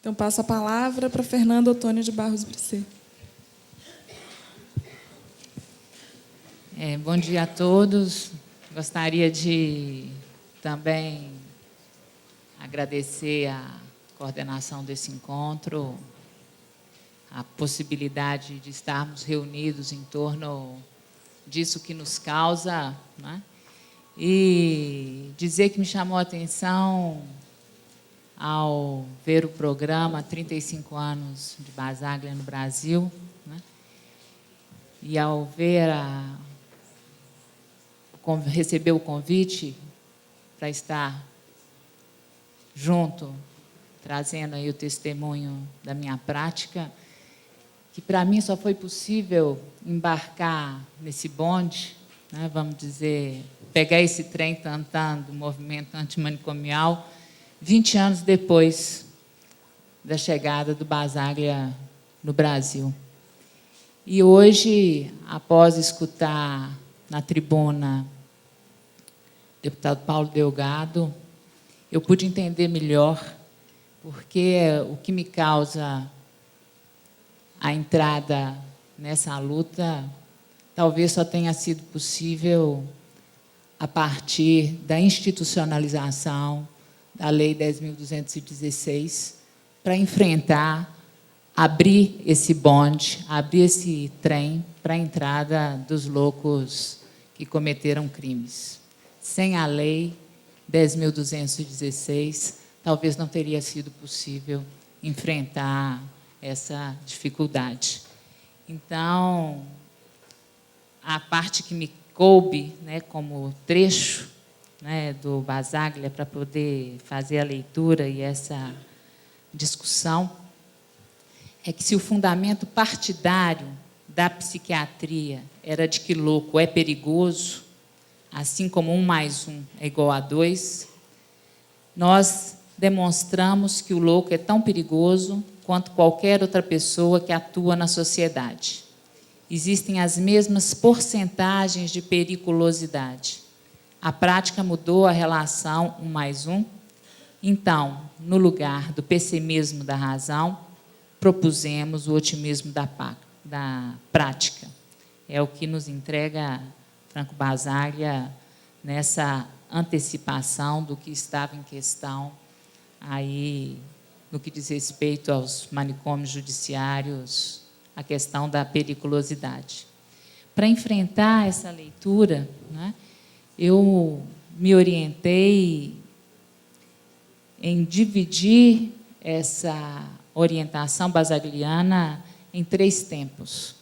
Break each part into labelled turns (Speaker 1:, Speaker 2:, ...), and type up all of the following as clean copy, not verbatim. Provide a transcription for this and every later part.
Speaker 1: Então, passo a palavra para Fernando Otônio de Barros Brisset.
Speaker 2: Bom dia a todos. Gostaria de também agradecer a coordenação desse encontro, a possibilidade de estarmos reunidos em torno disso que nos causa, né? E dizer que me chamou a atenção ao ver o programa 35 anos de Basaglia no Brasil, né? E ao ver receber o convite para estar junto, trazendo aí o testemunho da minha prática, que para mim só foi possível embarcar nesse bonde, né, vamos dizer, pegar esse trem tantã do movimento antimanicomial 20 anos depois da chegada do Basaglia no Brasil. E hoje, após escutar na tribuna o deputado Paulo Delgado, eu pude entender melhor porque o que me causa a entrada nessa luta talvez só tenha sido possível a partir da institucionalização da Lei 10.216 para enfrentar, abrir esse bonde, abrir esse trem para a entrada dos loucos que cometeram crimes. Sem a Lei 10.216, talvez não teria sido possível enfrentar essa dificuldade. Então, a parte que me coube, né, como trecho, né, do Basaglia para poder fazer a leitura e essa discussão, é que se o fundamento partidário da psiquiatria era de que louco é perigoso, assim como 1 mais 1 é igual a 2, nós demonstramos que o louco é tão perigoso quanto qualquer outra pessoa que atua na sociedade. Existem as mesmas porcentagens de periculosidade. A prática mudou a relação 1 mais 1. Então, no lugar do pessimismo da razão, propusemos o otimismo da prática. É o que nos entrega Franco Basaglia nessa antecipação do que estava em questão aí no que diz respeito aos manicômios judiciários, a questão da periculosidade. Para enfrentar essa leitura, né, eu me orientei em dividir essa orientação basagliana em 3 tempos.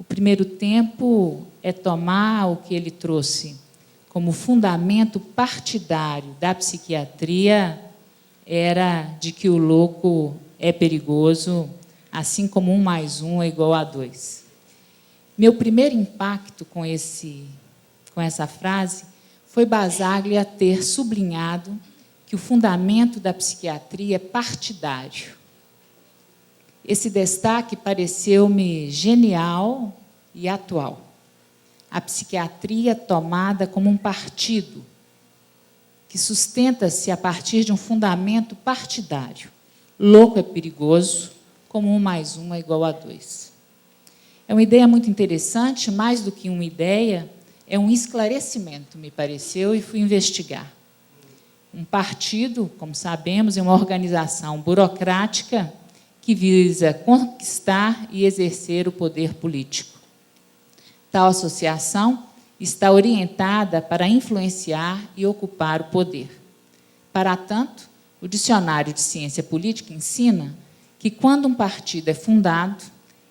Speaker 2: O primeiro tempo é tomar o que ele trouxe como fundamento partidário da psiquiatria, era de que o louco é perigoso, assim como 1 mais 1 é igual a 2. Meu primeiro impacto com essa frase foi Basaglia ter sublinhado que o fundamento da psiquiatria é partidário. Esse destaque pareceu-me genial e atual. A psiquiatria tomada como um partido, que sustenta-se a partir de um fundamento partidário. Louco é perigoso, como 1 mais 1 é igual a 2. É uma ideia muito interessante, mais do que uma ideia, é um esclarecimento, me pareceu, e fui investigar. Um partido, como sabemos, é uma organização burocrática que visa conquistar e exercer o poder político. Tal associação está orientada para influenciar e ocupar o poder. Para tanto, o Dicionário de Ciência Política ensina que, quando um partido é fundado,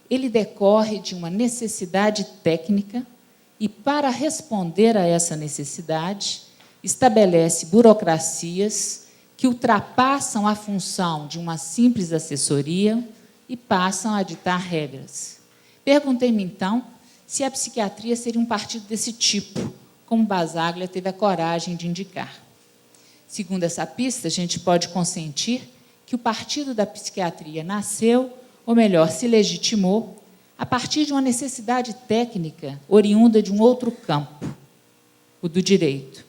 Speaker 2: ele decorre de uma necessidade técnica e, para responder a essa necessidade, estabelece burocracias que ultrapassam a função de uma simples assessoria e passam a ditar regras. Perguntei-me, então, se a psiquiatria seria um partido desse tipo, como Basaglia teve a coragem de indicar. Segundo essa pista, a gente pode consentir que o partido da psiquiatria nasceu, ou melhor, se legitimou, a partir de uma necessidade técnica oriunda de um outro campo, o do direito.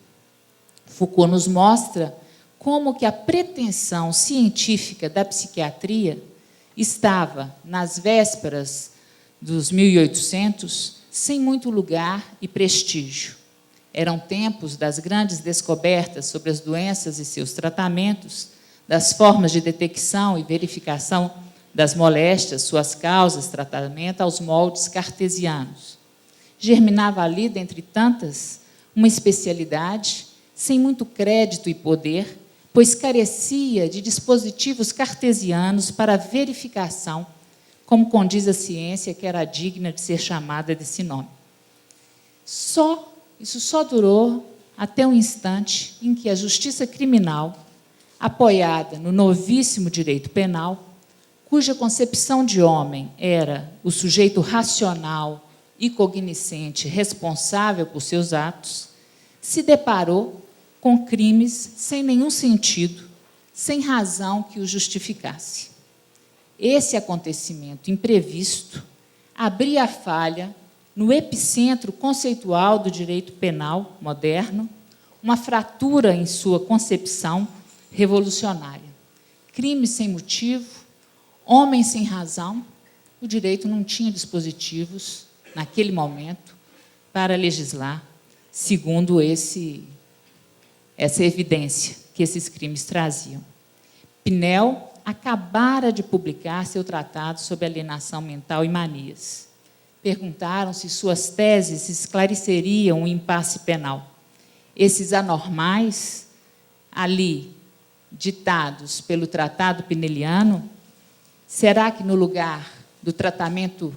Speaker 2: Foucault nos mostra como que a pretensão científica da psiquiatria estava, nas vésperas dos 1800, sem muito lugar e prestígio. Eram tempos das grandes descobertas sobre as doenças e seus tratamentos, das formas de detecção e verificação das moléstias, suas causas, tratamento aos moldes cartesianos. Germinava ali, dentre tantas, uma especialidade sem muito crédito e poder, pois carecia de dispositivos cartesianos para verificação, como condiz a ciência que era digna de ser chamada desse nome. Isso só durou até o instante em que a justiça criminal, apoiada no novíssimo direito penal, cuja concepção de homem era o sujeito racional e cognoscente responsável por seus atos, se deparou com crimes sem nenhum sentido, sem razão que os justificasse. Esse acontecimento imprevisto abria a falha no epicentro conceitual do direito penal moderno, uma fratura em sua concepção revolucionária. Crime sem motivo, homem sem razão, o direito não tinha dispositivos, naquele momento, para legislar, segundo essa evidência que esses crimes traziam. Pinel acabara de publicar seu tratado sobre alienação mental e manias. Perguntaram se suas teses esclareceriam o impasse penal. Esses anormais, ali ditados pelo Tratado Pineliano, será que, no lugar do tratamento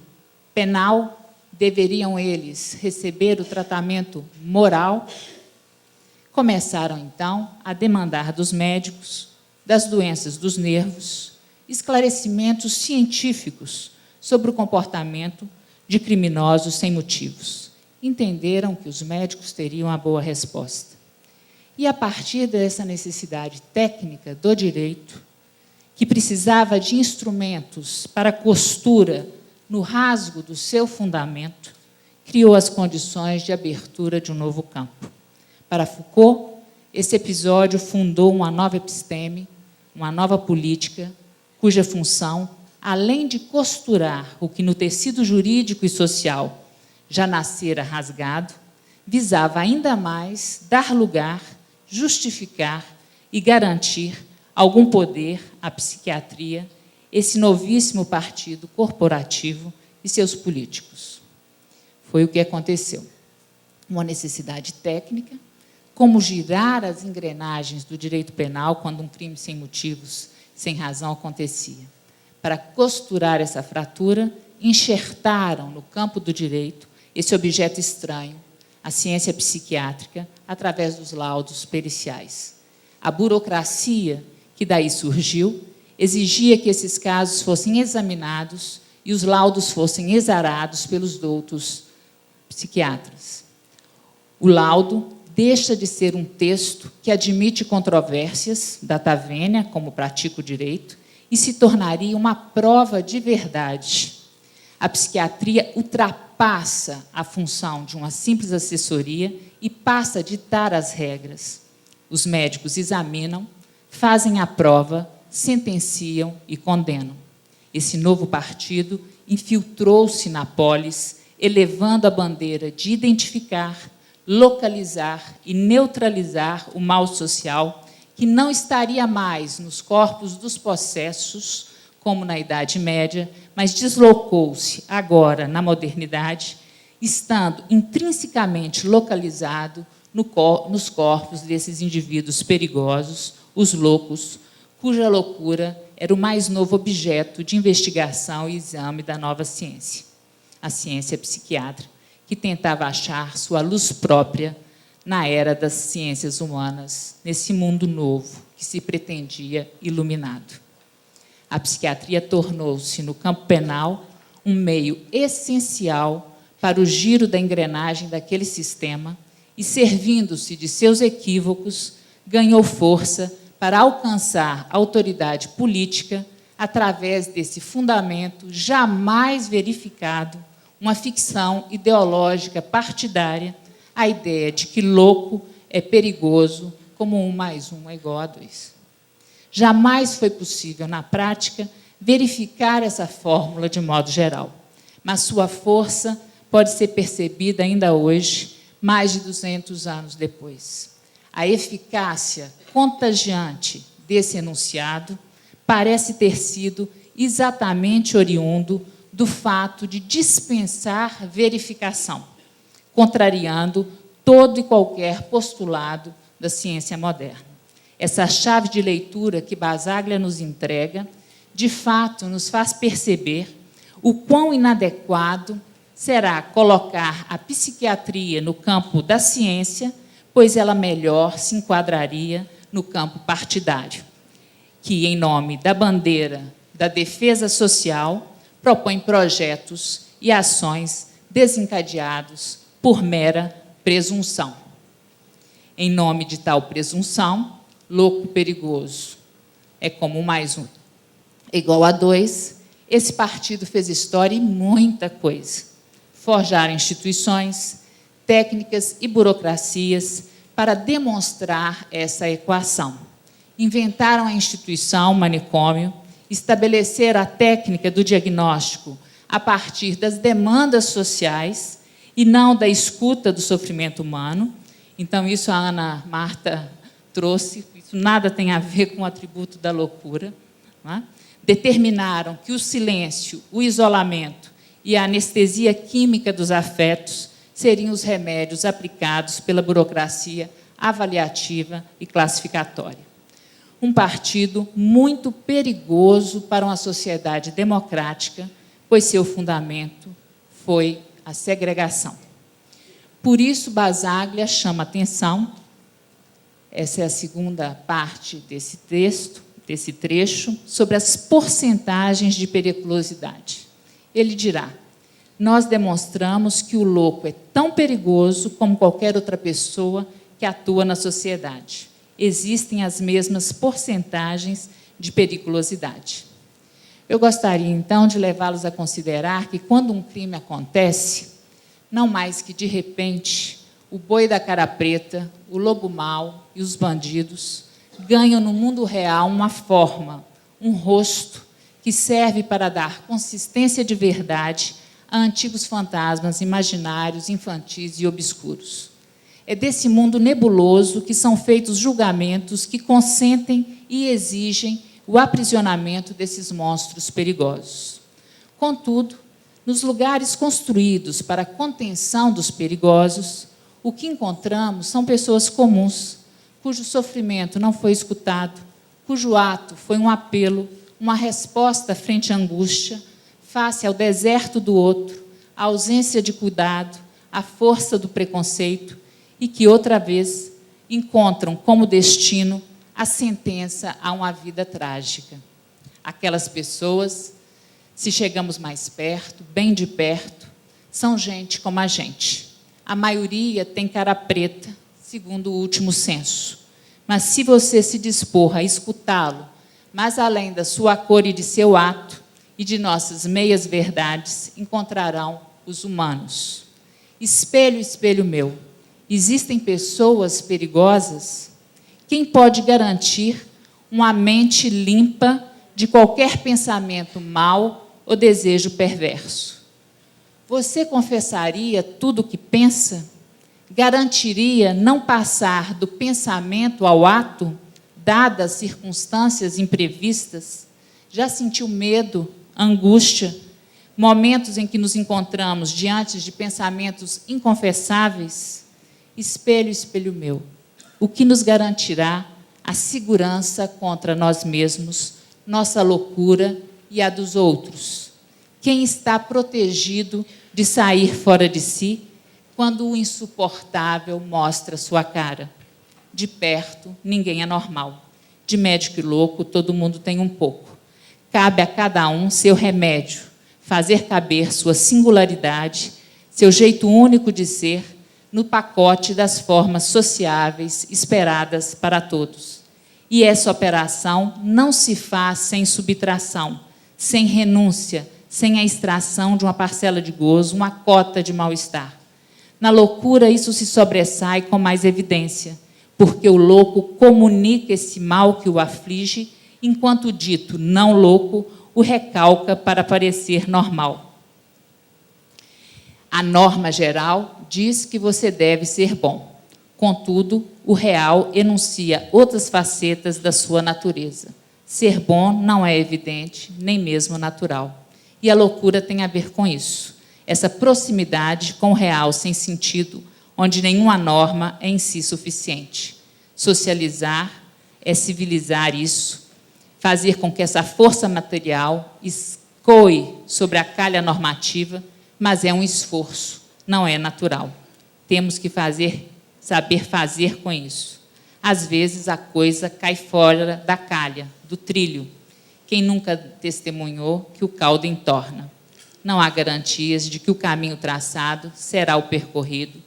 Speaker 2: penal, deveriam eles receber o tratamento moral? Começaram, então, a demandar dos médicos, das doenças dos nervos, esclarecimentos científicos sobre o comportamento de criminosos sem motivos. Entenderam que os médicos teriam a boa resposta. E, a partir dessa necessidade técnica do direito, que precisava de instrumentos para costura no rasgo do seu fundamento, criou as condições de abertura de um novo campo. Para Foucault, esse episódio fundou uma nova episteme, uma nova política, cuja função, além de costurar o que no tecido jurídico e social já nascera rasgado, visava ainda mais dar lugar, justificar e garantir algum poder à psiquiatria, esse novíssimo partido corporativo e seus políticos. Foi o que aconteceu. Uma necessidade técnica, como girar as engrenagens do direito penal quando um crime sem motivos, sem razão acontecia. Para costurar essa fratura, enxertaram no campo do direito esse objeto estranho, a ciência psiquiátrica, através dos laudos periciais. A burocracia que daí surgiu exigia que esses casos fossem examinados e os laudos fossem exarados pelos doutos psiquiatras. O laudo deixa de ser um texto que admite controvérsias, data vênia, como pratica o direito, e se tornaria uma prova de verdade. A psiquiatria ultrapassa a função de uma simples assessoria e passa a ditar as regras. Os médicos examinam, fazem a prova, sentenciam e condenam. Esse novo partido infiltrou-se na polis, elevando a bandeira de identificar, localizar e neutralizar o mal social, que não estaria mais nos corpos dos possessos, como na Idade Média, mas deslocou-se agora, na modernidade, estando intrinsecamente localizado nos corpos desses indivíduos perigosos, os loucos, cuja loucura era o mais novo objeto de investigação e exame da nova ciência, a ciência psiquiátrica, que tentava achar sua luz própria na era das ciências humanas, nesse mundo novo que se pretendia iluminado. A psiquiatria tornou-se, no campo penal, um meio essencial para o giro da engrenagem daquele sistema e, servindo-se de seus equívocos, ganhou força para alcançar autoridade política através desse fundamento jamais verificado, uma ficção ideológica partidária, a ideia de que louco é perigoso, como 1 mais 1 é igual a 2. Jamais foi possível, na prática, verificar essa fórmula de modo geral, mas sua força pode ser percebida ainda hoje, mais de 200 anos depois. A eficácia contagiante desse enunciado parece ter sido exatamente oriundo do fato de dispensar verificação, contrariando todo e qualquer postulado da ciência moderna. Essa chave de leitura que Basaglia nos entrega, de fato, nos faz perceber o quão inadequado será colocar a psiquiatria no campo da ciência, pois ela melhor se enquadraria no campo partidário, que, em nome da bandeira da defesa social, propõe projetos e ações desencadeados por mera presunção. Em nome de tal presunção, louco perigoso é como 1 mais 1 é igual a 2, esse partido fez história e muita coisa. Forjaram instituições, técnicas e burocracias para demonstrar essa equação. Inventaram a instituição manicômio, estabeleceram a técnica do diagnóstico a partir das demandas sociais e não da escuta do sofrimento humano. Então, isso a Ana Marta trouxe, isso nada tem a ver com o atributo da loucura. Não é? Determinaram que o silêncio, o isolamento e a anestesia química dos afetos seriam os remédios aplicados pela burocracia avaliativa e classificatória. Um partido muito perigoso para uma sociedade democrática, pois seu fundamento foi a segregação. Por isso, Basaglia chama atenção, essa é a segunda parte desse texto, desse trecho, sobre as porcentagens de periculosidade. Ele dirá: nós demonstramos que o louco é tão perigoso como qualquer outra pessoa que atua na sociedade. Existem as mesmas porcentagens de periculosidade. Eu gostaria, então, de levá-los a considerar que, quando um crime acontece, não mais que de repente, o boi da cara preta, o lobo mau e os bandidos ganham no mundo real uma forma, um rosto, que serve para dar consistência de verdade a antigos fantasmas imaginários, infantis e obscuros. É desse mundo nebuloso que são feitos julgamentos que consentem e exigem o aprisionamento desses monstros perigosos. Contudo, nos lugares construídos para a contenção dos perigosos, o que encontramos são pessoas comuns, cujo sofrimento não foi escutado, cujo ato foi um apelo, uma resposta frente à angústia, face ao deserto do outro, à ausência de cuidado, à força do preconceito, e que, outra vez, encontram como destino a sentença a uma vida trágica. Aquelas pessoas, se chegamos mais perto, bem de perto, são gente como a gente. A maioria tem cara preta, segundo o último censo. Mas se você se dispor a escutá-lo, mas além da sua cor e de seu ato, e de nossas meias verdades, encontrarão os humanos. Espelho, espelho meu, existem pessoas perigosas? Quem pode garantir uma mente limpa de qualquer pensamento mau ou desejo perverso? Você confessaria tudo o que pensa? Garantiria não passar do pensamento ao ato, dadas circunstâncias imprevistas? Já sentiu medo, angústia, momentos em que nos encontramos diante de pensamentos inconfessáveis? Espelho, espelho meu, o que nos garantirá a segurança contra nós mesmos, nossa loucura e a dos outros? Quem está protegido de sair fora de si quando o insuportável mostra sua cara? De perto, ninguém é normal. De médico e louco, todo mundo tem um pouco. Cabe a cada um seu remédio, fazer caber sua singularidade, seu jeito único de ser, no pacote das formas sociáveis esperadas para todos. E essa operação não se faz sem subtração, sem renúncia, sem a extração de uma parcela de gozo, uma cota de mal-estar. Na loucura, isso se sobressai com mais evidência, porque o louco comunica esse mal que o aflige, enquanto o dito não louco o recalca para parecer normal. A norma geral diz que você deve ser bom. Contudo, o real enuncia outras facetas da sua natureza. Ser bom não é evidente, nem mesmo natural. E a loucura tem a ver com isso. Essa proximidade com o real sem sentido, onde nenhuma norma é em si suficiente. Socializar é civilizar isso, fazer com que essa força material escoe sobre a calha normativa, mas é um esforço, não é natural. Temos que saber fazer com isso. Às vezes a coisa cai fora da calha, do trilho. Quem nunca testemunhou que o caldo entorna? Não há garantias de que o caminho traçado será o percorrido,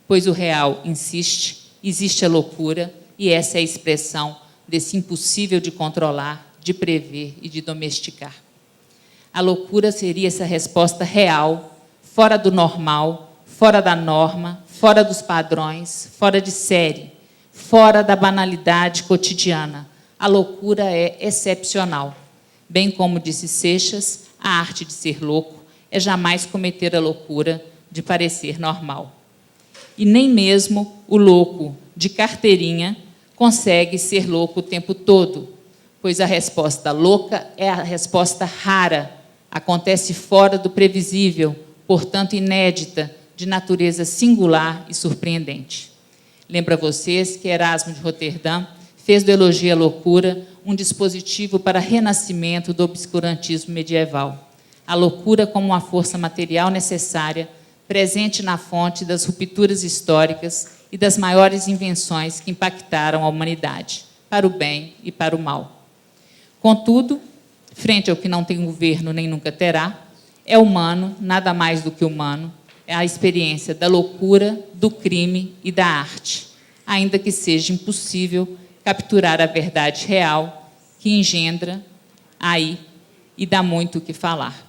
Speaker 2: pois o real insiste, existe a loucura, e essa é a expressão desse impossível de controlar, de prever e de domesticar. A loucura seria essa resposta real, fora do normal, fora da norma, fora dos padrões, fora de série, fora da banalidade cotidiana. A loucura é excepcional. Bem como disse Seixas, a arte de ser louco é jamais cometer a loucura de parecer normal. E nem mesmo o louco de carteirinha consegue ser louco o tempo todo, pois a resposta louca é a resposta rara, acontece fora do previsível, portanto inédita, de natureza singular e surpreendente. Lembro a vocês que Erasmo de Roterdã fez do elogio à loucura um dispositivo para renascimento do obscurantismo medieval. A loucura como uma força material necessária, presente na fonte das rupturas históricas e das maiores invenções que impactaram a humanidade, para o bem e para o mal. Contudo, frente ao que não tem governo nem nunca terá, é humano, nada mais do que humano, é a experiência da loucura, do crime e da arte, ainda que seja impossível capturar a verdade real que engendra aí e dá muito o que falar.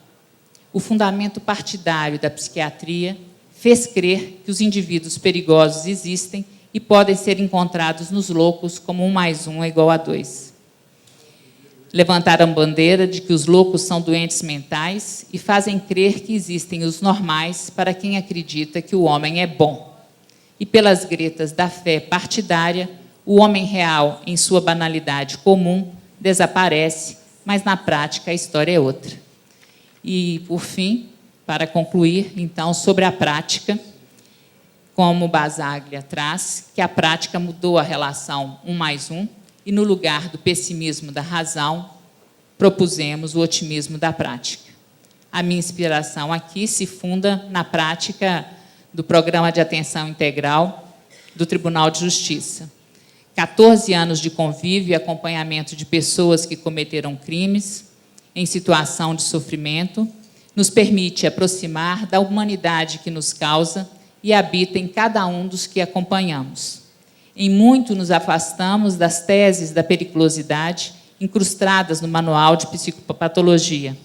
Speaker 2: O fundamento partidário da psiquiatria fez crer que os indivíduos perigosos existem e podem ser encontrados nos loucos como 1 mais 1 é igual a 2. Levantaram bandeira de que os loucos são doentes mentais e fazem crer que existem os normais para quem acredita que o homem é bom. E pelas gretas da fé partidária, o homem real, em sua banalidade comum, desaparece, mas na prática a história é outra. E, por fim, para concluir, então, sobre a prática, como Basaglia traz, que a prática mudou a relação 1 mais 1, e no lugar do pessimismo da razão, propusemos o otimismo da prática. A minha inspiração aqui se funda na prática do Programa de Atenção Integral do Tribunal de Justiça. 14 anos de convívio e acompanhamento de pessoas que cometeram crimes em situação de sofrimento nos permite aproximar da humanidade que nos causa e habita em cada um dos que acompanhamos. Em muito nos afastamos das teses da periculosidade incrustadas no manual de psicopatologia,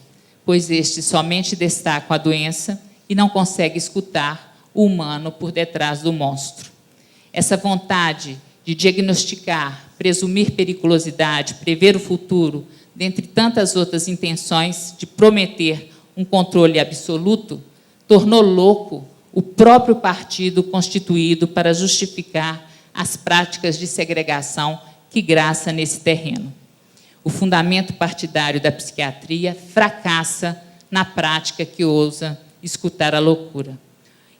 Speaker 2: pois estes somente destacam a doença e não conseguem escutar o humano por detrás do monstro. Essa vontade de diagnosticar, presumir periculosidade, prever o futuro, dentre tantas outras intenções de prometer um controle absoluto, tornou louco o próprio partido constituído para justificar as práticas de segregação que graça nesse terreno. O fundamento partidário da psiquiatria fracassa na prática que ousa escutar a loucura.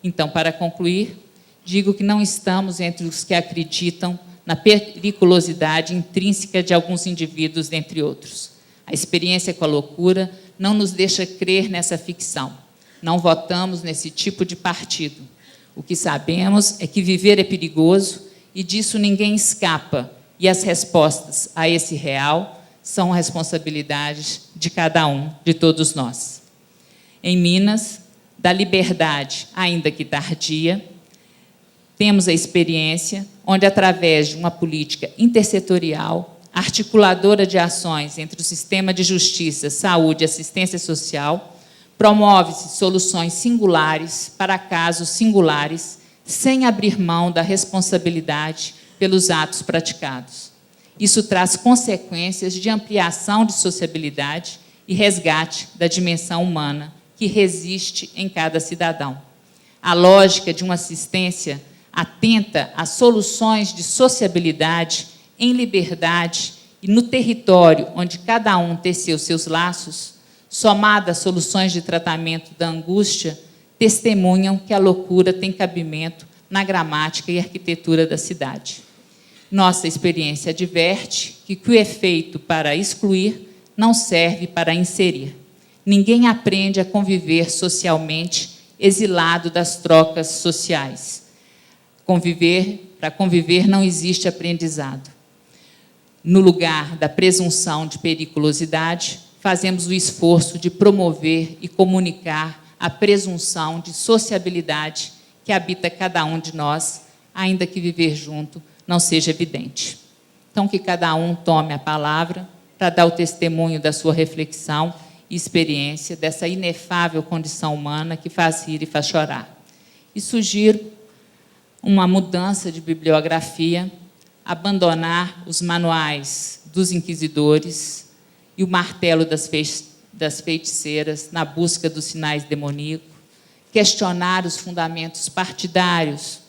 Speaker 2: Então, para concluir, digo que não estamos entre os que acreditam na periculosidade intrínseca de alguns indivíduos, dentre outros. A experiência com a loucura não nos deixa crer nessa ficção. Não votamos nesse tipo de partido. O que sabemos é que viver é perigoso e disso ninguém escapa, e as respostas a esse real são responsabilidades de cada um, de todos nós. Em Minas, da liberdade, ainda que tardia, temos a experiência onde, através de uma política intersetorial, articuladora de ações entre o sistema de justiça, saúde e assistência social, promove-se soluções singulares para casos singulares, sem abrir mão da responsabilidade pelos atos praticados. Isso traz consequências de ampliação de sociabilidade e resgate da dimensão humana que resiste em cada cidadão. A lógica de uma assistência atenta a soluções de sociabilidade em liberdade e no território onde cada um teceu seus laços, somada a soluções de tratamento da angústia, testemunham que a loucura tem cabimento na gramática e arquitetura da cidade. Nossa experiência adverte que o efeito para excluir não serve para inserir. Ninguém aprende a conviver socialmente exilado das trocas sociais. Para conviver não existe aprendizado. No lugar da presunção de periculosidade, fazemos o esforço de promover e comunicar a presunção de sociabilidade que habita cada um de nós, ainda que viver junto não seja evidente. Então, que cada um tome a palavra para dar o testemunho da sua reflexão e experiência dessa inefável condição humana que faz rir e faz chorar. E sugiro uma mudança de bibliografia, abandonar os manuais dos inquisidores e o martelo das feiticeiras na busca dos sinais demoníacos, questionar os fundamentos partidários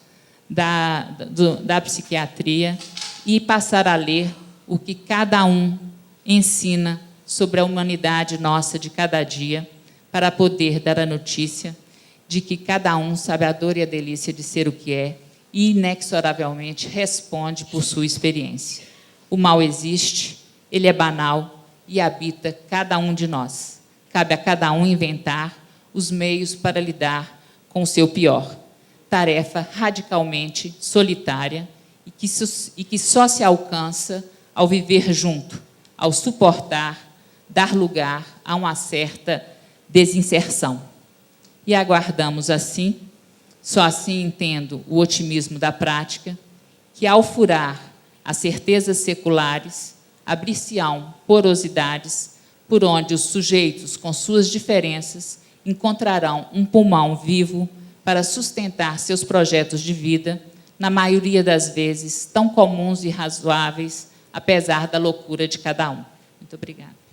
Speaker 2: da psiquiatria e passar a ler o que cada um ensina sobre a humanidade nossa de cada dia, para poder dar a notícia de que cada um sabe a dor e a delícia de ser o que é e, inexoravelmente, responde por sua experiência. O mal existe, ele é banal e habita cada um de nós. Cabe a cada um inventar os meios para lidar com o seu pior. Tarefa radicalmente solitária e que só se alcança ao viver junto, ao suportar, dar lugar a uma certa desinserção. E aguardamos assim, só assim entendo o otimismo da prática, que ao furar as certezas seculares, abrir-se-ão porosidades por onde os sujeitos, com suas diferenças, encontrarão um pulmão vivo para sustentar seus projetos de vida, na maioria das vezes tão comuns e razoáveis, apesar da loucura de cada um. Muito obrigada.